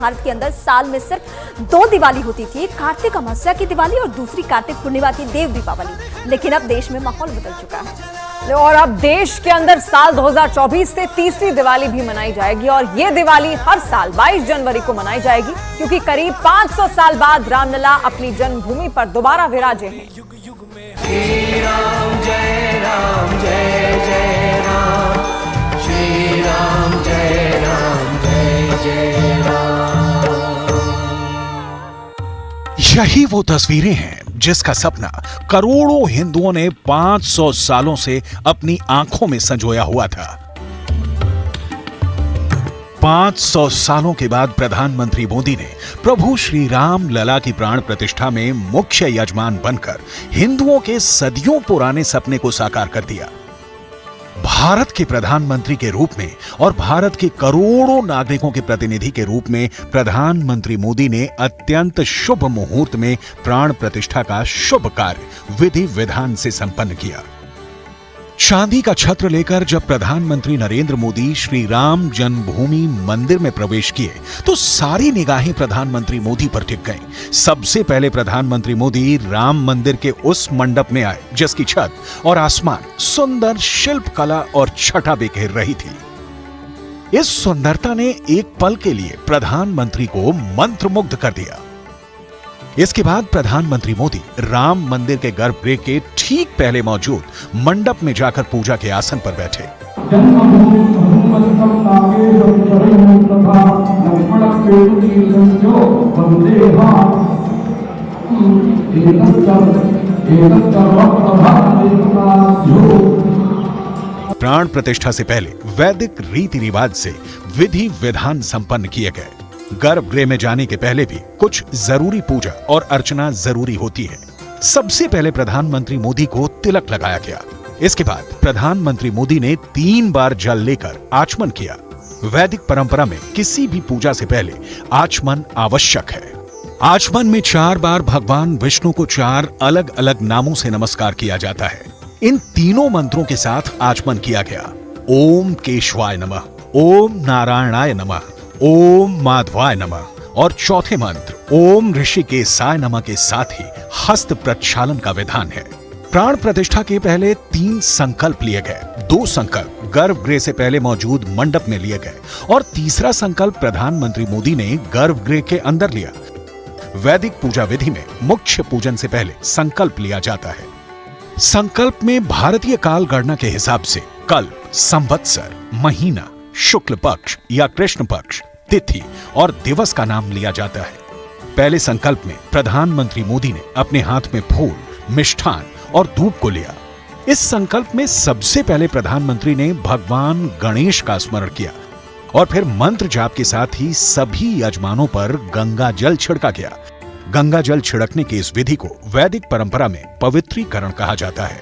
भारत के अंदर साल में सिर्फ 2 दिवाली होती थी, एक कार्तिक अमावस्या की दिवाली और दूसरी कार्तिक पूर्णिमा की देव दीपावली। लेकिन अब देश में माहौल बदल चुका है और अब देश के अंदर साल 2024 से तीसरी दिवाली भी मनाई जाएगी और ये दिवाली हर साल 22 जनवरी को मनाई जाएगी क्योंकि करीब 500 साल बाद रामलला अपनी जन्मभूमि पर दोबारा विराजे हैं। श्री राम जय राम जय जय राम, श्री राम जय राम जय जय राम। यही वो तस्वीरें हैं जिसका सपना करोड़ों हिंदुओं ने 500 सालों से अपनी आंखों में संजोया हुआ था। 500 सालों के बाद प्रधानमंत्री मोदी ने प्रभु श्री राम लला की प्राण प्रतिष्ठा में मुख्य यजमान बनकर हिंदुओं के सदियों पुराने सपने को साकार कर दिया। भारत के प्रधानमंत्री के रूप में और भारत के करोड़ों नागरिकों के प्रतिनिधि के रूप में प्रधानमंत्री मोदी ने अत्यंत शुभ मुहूर्त में प्राण प्रतिष्ठा का शुभ कार्य विधि विधान से संपन्न किया। चांदी का छत्र लेकर जब प्रधानमंत्री नरेंद्र मोदी श्री राम जन्मभूमि मंदिर में प्रवेश किए तो सारी निगाहें प्रधानमंत्री मोदी पर टिक गईं। सबसे पहले प्रधानमंत्री मोदी राम मंदिर के उस मंडप में आए जिसकी छत और आसमान सुंदर शिल्प कला और छटा बिखेर रही थी। इस सुंदरता ने एक पल के लिए प्रधानमंत्री को मंत्रमुग्ध कर दिया। इसके बाद प्रधानमंत्री मोदी राम मंदिर के गर्भगृह के ठीक पहले मौजूद मंडप में जाकर पूजा के आसन पर बैठे। प्राण प्रतिष्ठा से पहले वैदिक रीति रिवाज से विधि विधान संपन्न किए गए। गर्भगृह में जाने के पहले भी कुछ जरूरी पूजा और अर्चना जरूरी होती है। सबसे पहले प्रधानमंत्री मोदी को तिलक लगाया गया। इसके बाद प्रधानमंत्री मोदी ने 3 बार जल लेकर आचमन किया। वैदिक परंपरा में किसी भी पूजा से पहले आचमन आवश्यक है। आचमन में 4 बार भगवान विष्णु को 4 अलग अलग नामों से नमस्कार किया जाता है। इन तीनों मंत्रों के साथ आचमन किया गया। ओम केशवाय नमः, ओम नारायणाय नमः, ओम माधवाय नमः और चौथे मंत्र ओम ऋषिकेशाय नमः के साथ ही हस्त प्रक्षालन का विधान है। प्राण प्रतिष्ठा के पहले 3 संकल्प लिए गए। 2 संकल्प गर्भगृह से पहले मौजूद मंडप में लिए गए और तीसरा संकल्प प्रधानमंत्री मोदी ने गर्भगृह के अंदर लिया। वैदिक पूजा विधि में मुख्य पूजन से पहले संकल्प लिया जाता है। संकल्प में भारतीय काल गणना के हिसाब से कल्प, संवत्सर, महीना, शुक्ल पक्ष या कृष्ण पक्ष, तिथि और दिवस का नाम लिया जाता है। पहले संकल्प में प्रधानमंत्री मोदी ने अपने हाथ में फूल, मिष्ठान और धूप को लिया। इस संकल्प में सबसे पहले प्रधानमंत्री ने भगवान गणेश का स्मरण किया और फिर मंत्र जाप के साथ ही सभी यजमानों पर गंगा जल छिड़का गया। गंगा जल छिड़कने की इस विधि को वैदिक परंपरा में पवित्रीकरण कहा जाता है।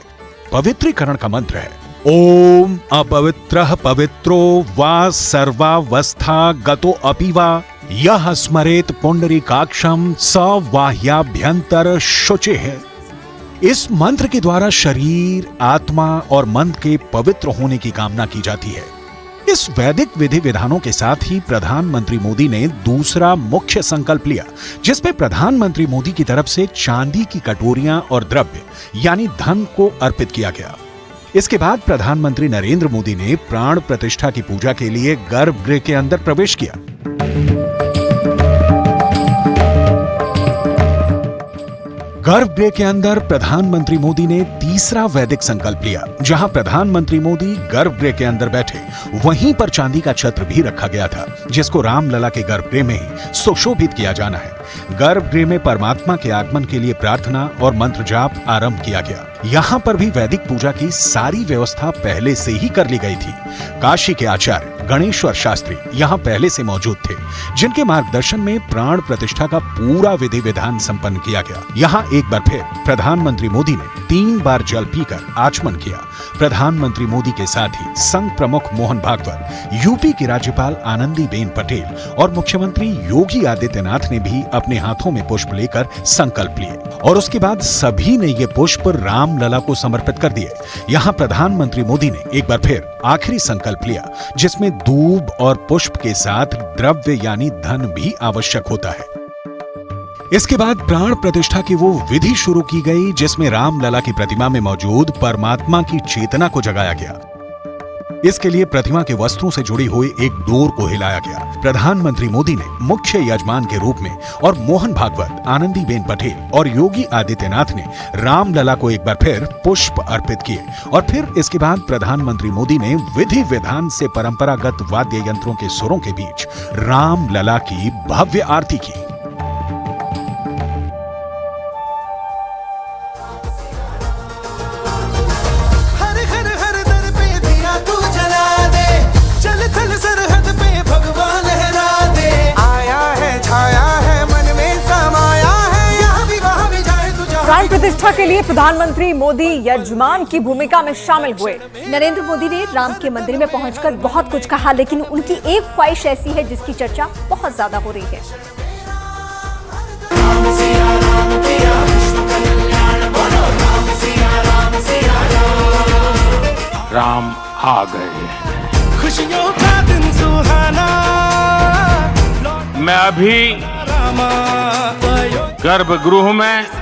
पवित्रीकरण का मंत्र है ओम अपवित्रः पवित्रो वा सर्वावस्था गतो अपि वा यः स्मरेत पुंडरीकाक्षं स वाह्याभ्यंतर शुचिः। इस मंत्र के द्वारा शरीर, आत्मा और मन के पवित्र होने की कामना की जाती है। इस वैदिक विधि विधानों के साथ ही प्रधानमंत्री मोदी ने दूसरा मुख्य संकल्प लिया जिसमें प्रधानमंत्री मोदी की तरफ से चांदी की कटोरियां और द्रव्य यानी धन को अर्पित किया गया। इसके बाद प्रधानमंत्री नरेंद्र मोदी ने प्राण प्रतिष्ठा की पूजा के लिए गर्भगृह के अंदर प्रवेश किया। गर्भगृह के अंदर प्रधानमंत्री मोदी ने तीसरा वैदिक संकल्प लिया। जहां प्रधानमंत्री मोदी गर्भगृह के अंदर बैठे वहीं पर चांदी का छत्र भी रखा गया था जिसको रामलला के गर्भगृह में ही सुशोभित किया जाना है। गर्भगृह में परमात्मा के आगमन के लिए प्रार्थना और मंत्र जाप आरंभ किया गया। यहाँ पर भी वैदिक पूजा की सारी व्यवस्था पहले से ही कर ली गई थी। काशी के आचार्य गणेश्वर शास्त्री यहाँ पहले से मौजूद थे जिनके मार्गदर्शन में प्राण प्रतिष्ठा का पूरा विधि विधान संपन्न किया गया। यहाँ एक बार फिर प्रधानमंत्री मोदी ने 3 बार जल पीकर आचमन किया। प्रधानमंत्री मोदी के साथ ही संघ प्रमुख मोहन भागवत, यूपी की राज्यपाल आनंदीबेन पटेल और मुख्यमंत्री योगी आदित्यनाथ ने भी अपने हाथों में पुष्प लेकर संकल्प लिए और उसके बाद सभी ने ये पुष्प रामलला को समर्पित कर दिए। यहाँ प्रधानमंत्री मोदी ने एक बार फिर आखिरी संकल्प लिया जिसमें दूब और पुष्प के साथ द्रव्य यानी धन भी आवश्यक होता है। इसके बाद प्राण प्रतिष्ठा की वो विधि शुरू की गई जिसमें रामलला की प्रतिमा में मौजूद परमात्मा की चेतना को जगाया गया। इसके लिए प्रतिमा के वस्त्रों से जुड़ी हुई एक डोर को हिलाया गया। प्रधानमंत्री मोदी ने मुख्य यजमान के रूप में और मोहन भागवत, आनंदीबेन पटेल और योगी आदित्यनाथ ने रामलला को एक बार फिर पुष्प अर्पित किए और फिर इसके बाद प्रधानमंत्री मोदी ने विधि विधान से परंपरागत वाद्य यंत्रों के सुरों के बीच रामलला की भव्य आरती की। प्राण प्रतिष्ठा के लिए प्रधानमंत्री मोदी यजमान की भूमिका में शामिल हुए। नरेंद्र मोदी ने राम के मंदिर में पहुंचकर बहुत कुछ कहा, लेकिन उनकी एक ख्वाहिश ऐसी है जिसकी चर्चा बहुत ज्यादा हो रही है। राम आ गए। खुशियों का दिन सुहाना, मैं अभी गर्भगृह में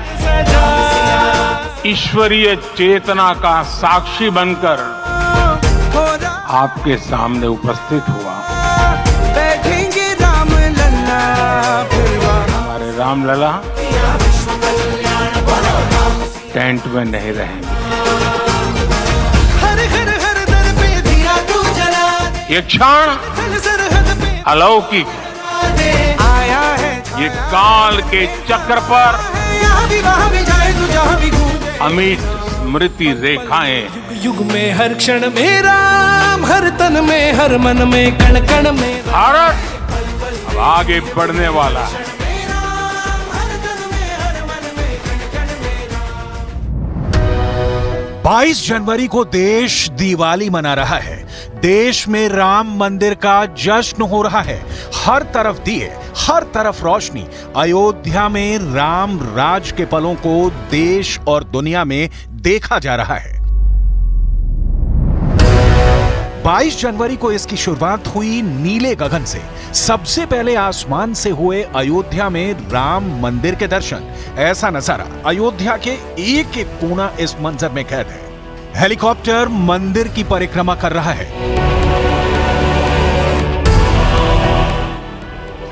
ईश्वरीय चेतना का साक्षी बनकर आपके सामने उपस्थित हुआ। बैठेंगे राम लल्ला, हमारे रामलला टेंट में नहीं रहेंगे। हर हर हर दर पे दिया तू जला, ये क्षण सरहद पे अलौकिक है। आया है, ये काल के चक्र पर यहाँ भी वहाँ भी जाए तू जहाँ भी घूमे। अमिट स्मृति रेखाएं, युग में हर क्षण में राम, हर तन में हर मन में कण कण में भारत अब आगे बढ़ने वाला है। 22 जनवरी को देश दिवाली मना रहा है। देश में राम मंदिर का जश्न हो रहा है। हर तरफ दिए, हर तरफ रोशनी। अयोध्या में राम राज के पलों को देश और दुनिया में देखा जा रहा है। 22 जनवरी को इसकी शुरुआत हुई नीले गगन से। सबसे पहले आसमान से हुए अयोध्या में राम मंदिर के दर्शन। ऐसा नजारा अयोध्या के एक एक कोना इस मंजर में कैद है। हेलीकॉप्टर मंदिर की परिक्रमा कर रहा है।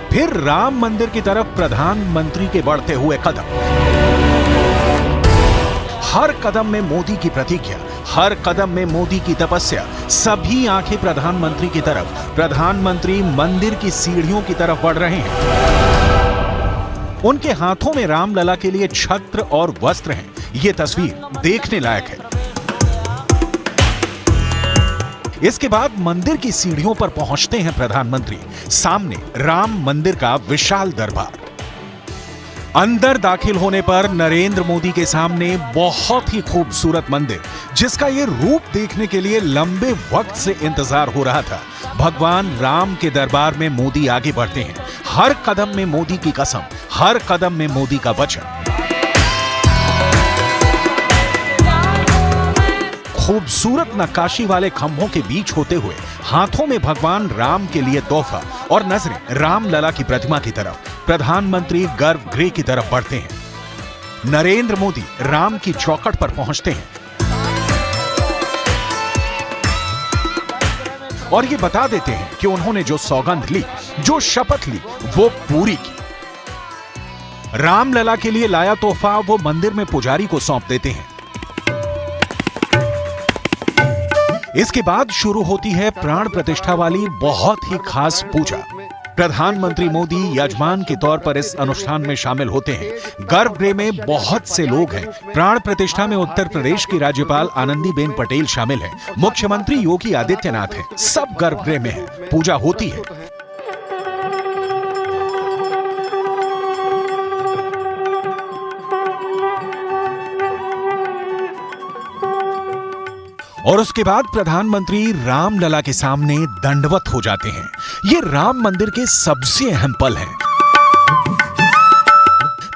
फिर राम मंदिर की तरफ प्रधानमंत्री के बढ़ते हुए कदम। हर कदम में मोदी की प्रतिज्ञा, हर कदम में मोदी की तपस्या। सभी आंखें प्रधानमंत्री की तरफ। प्रधानमंत्री मंदिर की सीढ़ियों की तरफ बढ़ रहे हैं। उनके हाथों में रामलला के लिए छत्र और वस्त्र हैं। यह तस्वीर देखने लायक है। इसके बाद मंदिर की सीढ़ियों पर पहुंचते हैं प्रधानमंत्री। सामने राम मंदिर का विशाल दरबार। अंदर दाखिल होने पर नरेंद्र मोदी के सामने बहुत ही खूबसूरत मंदिर, जिसका ये रूप देखने के लिए लंबे वक्त से इंतजार हो रहा था। भगवान राम के दरबार में मोदी आगे बढ़ते हैं। हर कदम में मोदी की कसम, हर कदम में मोदी का वचन। खूबसूरत नक्काशी वाले खंभों के बीच होते हुए हाथों में भगवान राम के लिए तोहफा और नजरें रामलला की प्रतिमा की तरफ। प्रधानमंत्री गर्भगृह की तरफ बढ़ते हैं। नरेंद्र मोदी राम की चौखट पर पहुंचते हैं और ये बता देते हैं कि उन्होंने जो सौगंध ली, जो शपथ ली, वो पूरी की। रामलला के लिए लाया तोहफा वो मंदिर में पुजारी को सौंप देते हैं। इसके बाद शुरू होती है प्राण प्रतिष्ठा वाली बहुत ही खास पूजा। प्रधानमंत्री मोदी यजमान के तौर पर इस अनुष्ठान में शामिल होते हैं। गर्भगृह में बहुत से लोग हैं। प्राण प्रतिष्ठा में उत्तर प्रदेश की राज्यपाल आनंदीबेन पटेल शामिल हैं। मुख्यमंत्री योगी आदित्यनाथ हैं। सब गर्भगृह में हैं। पूजा होती है। और उसके बाद प्रधानमंत्री रामलला के सामने दंडवत हो जाते हैं। ये राम मंदिर के सबसे अहम पल हैं।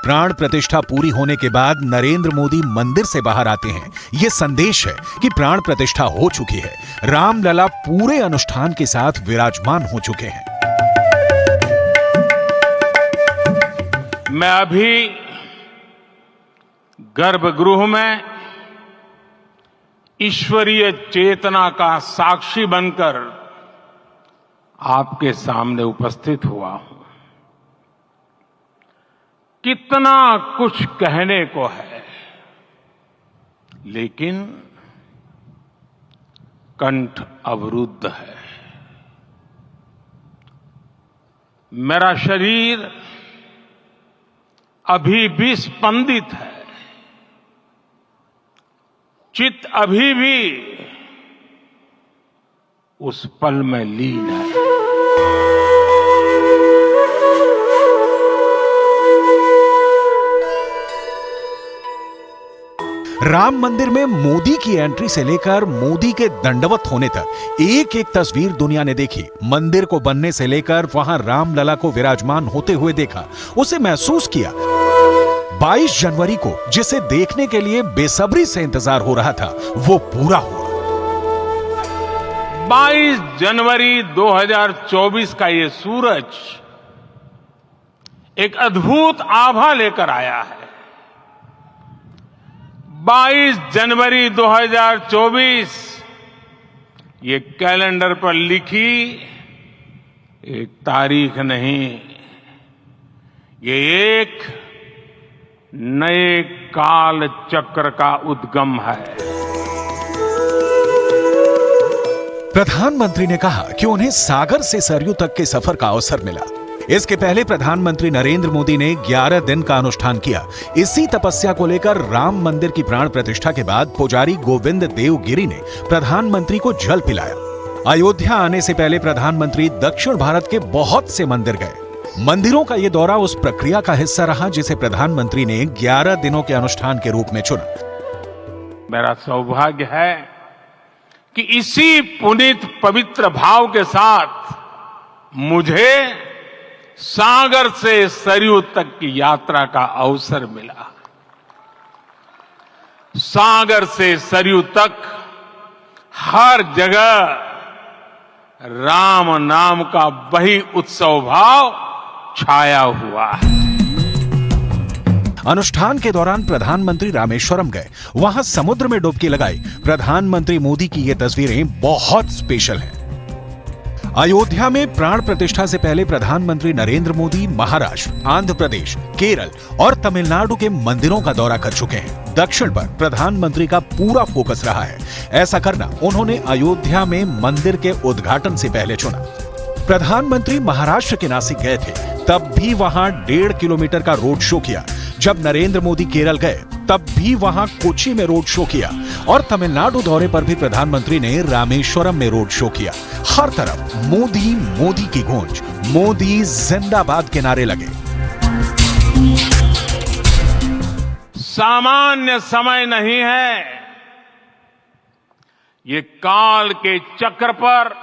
प्राण प्रतिष्ठा पूरी होने के बाद नरेंद्र मोदी मंदिर से बाहर आते हैं। ये संदेश है कि प्राण प्रतिष्ठा हो चुकी है। रामलला पूरे अनुष्ठान के साथ विराजमान हो चुके हैं। मैं अभी गर्भगृह में ईश्वरीय चेतना का साक्षी बनकर आपके सामने उपस्थित हुआ हूं। कितना कुछ कहने को है, लेकिन कंठ अवरुद्ध है। मेरा शरीर अभी भी स्पंदित है, चित्त अभी भी उस पल में लीन है। राम मंदिर में मोदी की एंट्री से लेकर मोदी के दंडवत होने तक एक एक तस्वीर दुनिया ने देखी। मंदिर को बनने से लेकर वहां रामलला को विराजमान होते हुए देखा, उसे महसूस किया। 22 जनवरी को जिसे देखने के लिए बेसब्री से इंतजार हो रहा था, वो पूरा हुआ। 22 जनवरी 2024 का ये सूरज एक अद्भुत आभा लेकर आया है। 22 जनवरी 2024 ये कैलेंडर पर लिखी एक तारीख नहीं, ये एक नए काल चक्र का उद्गम है। प्रधानमंत्री ने कहा कि उन्हें सागर से सरयू तक के सफर का अवसर मिला। इसके पहले प्रधानमंत्री नरेंद्र मोदी ने 11 दिन का अनुष्ठान किया। इसी तपस्या को लेकर राम मंदिर की प्राण प्रतिष्ठा के बाद पुजारी गोविंद देवगिरी ने प्रधानमंत्री को जल पिलाया। अयोध्या आने से पहले प्रधानमंत्री दक्षिण भारत के बहुत से मंदिर गए। मंदिरों का यह दौरा उस प्रक्रिया का हिस्सा रहा जिसे प्रधानमंत्री ने 11 दिनों के अनुष्ठान के रूप में चुना। मेरा सौभाग्य है कि इसी पुनीत पवित्र भाव के साथ मुझे सागर से सरयू तक की यात्रा का अवसर मिला। सागर से सरयू तक हर जगह राम नाम का वही उत्सव भाव छाया हुआ है। अनुष्ठान के दौरान प्रधानमंत्री रामेश्वरम गए, वहां समुद्र में डुबकी लगाई। प्रधानमंत्री मोदी की ये तस्वीरें बहुत स्पेशल हैं। अयोध्या में प्राण प्रतिष्ठा से पहले प्रधानमंत्री नरेंद्र मोदी महाराष्ट्र, आंध्र प्रदेश, केरल और तमिलनाडु के मंदिरों का दौरा कर चुके हैं। दक्षिण पर प्रधानमंत्री का पूरा फोकस रहा है। ऐसा करना उन्होंने अयोध्या में मंदिर के उद्घाटन से पहले चुना। प्रधानमंत्री महाराष्ट्र के नासिक गए थे, तब भी वहां 1.5 किलोमीटर का रोड शो किया। जब नरेंद्र मोदी केरल गए, तब भी वहां कोच्चि में रोड शो किया और तमिलनाडु दौरे पर भी प्रधानमंत्री ने रामेश्वरम में रोड शो किया। हर तरफ मोदी मोदी की गूंज, मोदी जिंदाबाद के नारे लगे। सामान्य समय नहीं है, ये काल के चक्र पर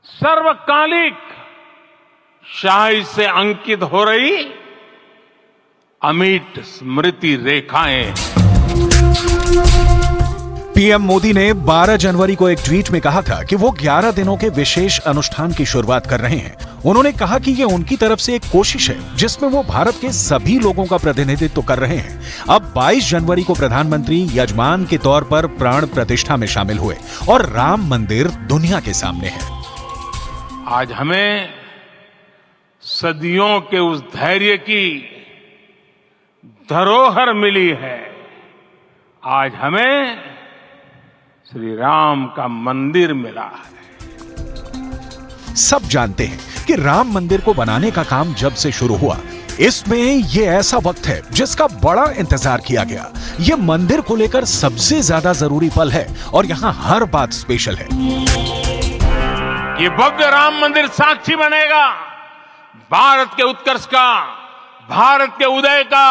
सर्वकालिक शाही से अंकित हो रही अमिट स्मृति रेखाएं। पीएम मोदी ने 12 जनवरी को एक ट्वीट में कहा था कि वो 11 दिनों के विशेष अनुष्ठान की शुरुआत कर रहे हैं। उन्होंने कहा कि ये उनकी तरफ से एक कोशिश है जिसमें वो भारत के सभी लोगों का प्रतिनिधित्व कर रहे हैं। अब 22 जनवरी को प्रधानमंत्री यजमान के तौर पर प्राण प्रतिष्ठा में शामिल हुए और राम मंदिर दुनिया के सामने है। आज हमें सदियों के उस धैर्य की धरोहर मिली है। आज हमें श्री राम का मंदिर मिला है। सब जानते हैं कि राम मंदिर को बनाने का काम जब से शुरू हुआ, इसमें ये ऐसा वक्त है जिसका बड़ा इंतजार किया गया। ये मंदिर को लेकर सबसे ज्यादा जरूरी पल है और यहाँ हर बात स्पेशल है। ये भव्य राम मंदिर साक्षी बनेगा भारत के उत्कर्ष का, भारत के उदय का।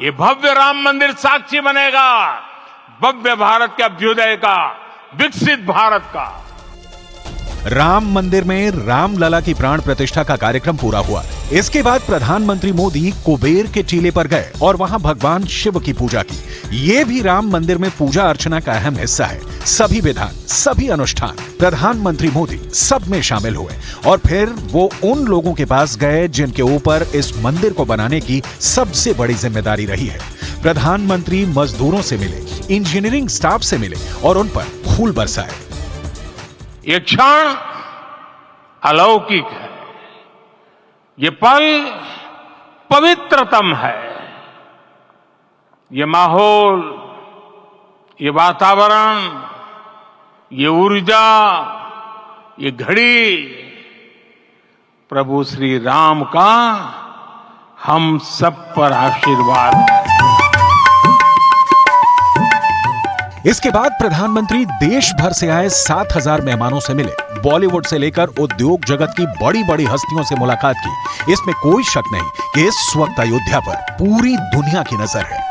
ये भव्य राम मंदिर साक्षी बनेगा भव्य भारत के अभ्युदय का, विकसित भारत का। राम मंदिर में रामलला की प्राण प्रतिष्ठा का कार्यक्रम पूरा हुआ। इसके बाद प्रधानमंत्री मोदी कुबेर के टीले पर गए और वहां भगवान शिव की पूजा की। ये भी राम मंदिर में पूजा अर्चना का अहम हिस्सा है। सभी विधान, सभी अनुष्ठान प्रधानमंत्री मोदी सब में शामिल हुए और फिर वो उन लोगों के पास गए जिनके ऊपर इस मंदिर को बनाने की सबसे बड़ी जिम्मेदारी रही है। प्रधानमंत्री मजदूरों से मिले, इंजीनियरिंग स्टाफ से मिले और उन पर फूल बरसाए। ये क्षण अलौकिक है, ये पल पवित्रतम है। ये माहौल, ये वातावरण, ये ऊर्जा, ये घड़ी प्रभु श्री राम का हम सब पर आशीर्वाद है। इसके बाद प्रधानमंत्री देश भर से आए 7,000 मेहमानों से मिले, बॉलीवुड से लेकर उद्योग जगत की बड़ी बड़ी हस्तियों से मुलाकात की। इसमें कोई शक नहीं कि इस वक्त अयोध्या पर पूरी दुनिया की नजर है।